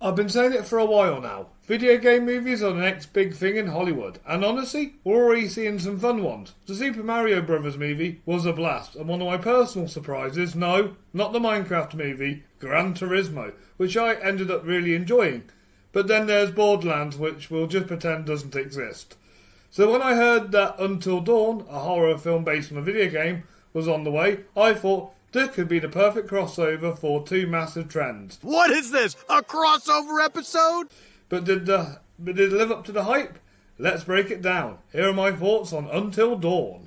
I've been saying it for a while now. Video game movies are the next big thing in Hollywood, and honestly, we're already seeing some fun ones. The Super Mario Bros. Movie was a blast, and one of my personal surprises, no, not the Minecraft movie, Gran Turismo, which I ended up really enjoying. But then there's Borderlands, which we'll just pretend doesn't exist. So when I heard that Until Dawn, a horror film based on a video game, was on the way, I thought, this could be the perfect crossover for two massive trends. What is this? A crossover episode? But did it live up to the hype? Let's break it down. Here are my thoughts on Until Dawn.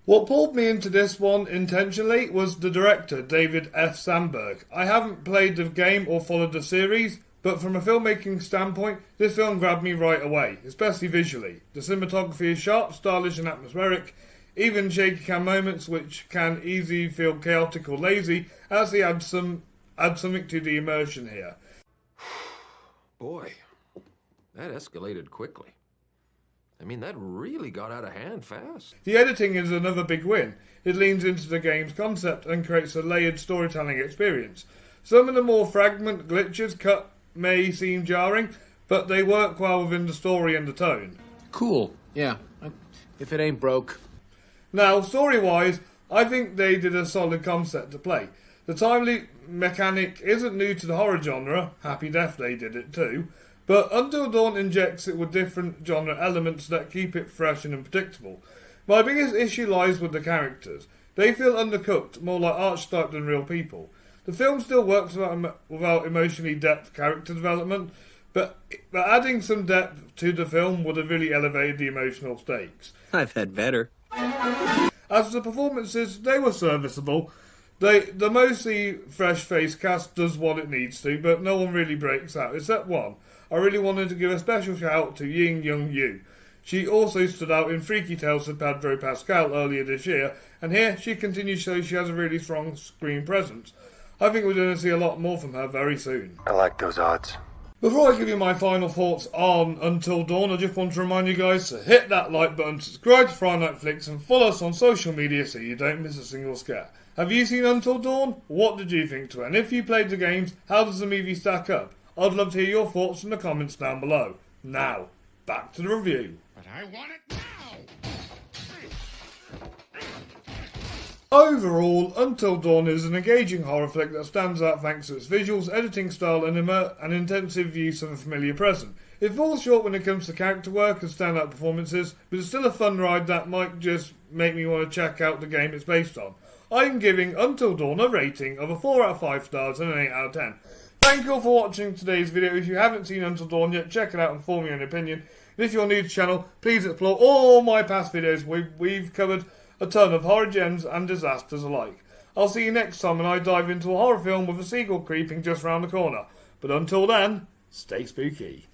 What pulled me into this one intentionally was the director, David F. Sandberg. I haven't played the game or followed the series, but from a filmmaking standpoint, this film grabbed me right away, especially visually. The cinematography is sharp, stylish and atmospheric, even shaky cam moments which can easily feel chaotic or lazy, actually add something to the immersion here. Boy, that escalated quickly. I mean, that really got out of hand fast. The editing is another big win. It leans into the game's concept and creates a layered storytelling experience. Some of the more fragment glitches cut may seem jarring, but they work well within the story and the tone. Cool, yeah, if it ain't broke. Now, story-wise, I think they did a solid concept to play. The timely mechanic isn't new to the horror genre, Happy Death Day did it too, but Until Dawn injects it with different genre elements that keep it fresh and unpredictable. My biggest issue lies with the characters. They feel undercooked, more like archetype than real people. The film still works without emotionally depth character development, but adding some depth to the film would have really elevated the emotional stakes. I've had better. As for the performances, they were serviceable. The mostly fresh-faced cast does what it needs to, but no one really breaks out, except one. I really wanted to give a special shout out to Ying Young Yu. She also stood out in Freaky Tales of Pedro Pascal earlier this year, and here she continues to show she has a really strong screen presence. I think we're going to see a lot more from her very soon. I like those odds. Before I give you my final thoughts on Until Dawn, I just want to remind you guys to hit that like button, subscribe to Fright, Flix, and follow us on social media so you don't miss a single scare. Have you seen Until Dawn? What did you think to it? And if you played the games, how does the movie stack up? I'd love to hear your thoughts in the comments down below. Now, back to the review. But I want it now! Overall, Until Dawn is an engaging horror flick that stands out thanks to its visuals, editing style and intensive use of a familiar present. It falls short when it comes to character work and standout performances, but it's still a fun ride that might just make me want to check out the game it's based on. I'm giving Until Dawn a rating of a 4 out of 5 stars and an 8 out of 10. Thank you all for watching today's video. If you haven't seen Until Dawn yet, check it out and form your own opinion. And if you're new to the channel, please explore all my past videos. We've covered a ton of horror gems and disasters alike. I'll see you next time when I dive into a horror film with a seagull creeping just round the corner. But until then, stay spooky.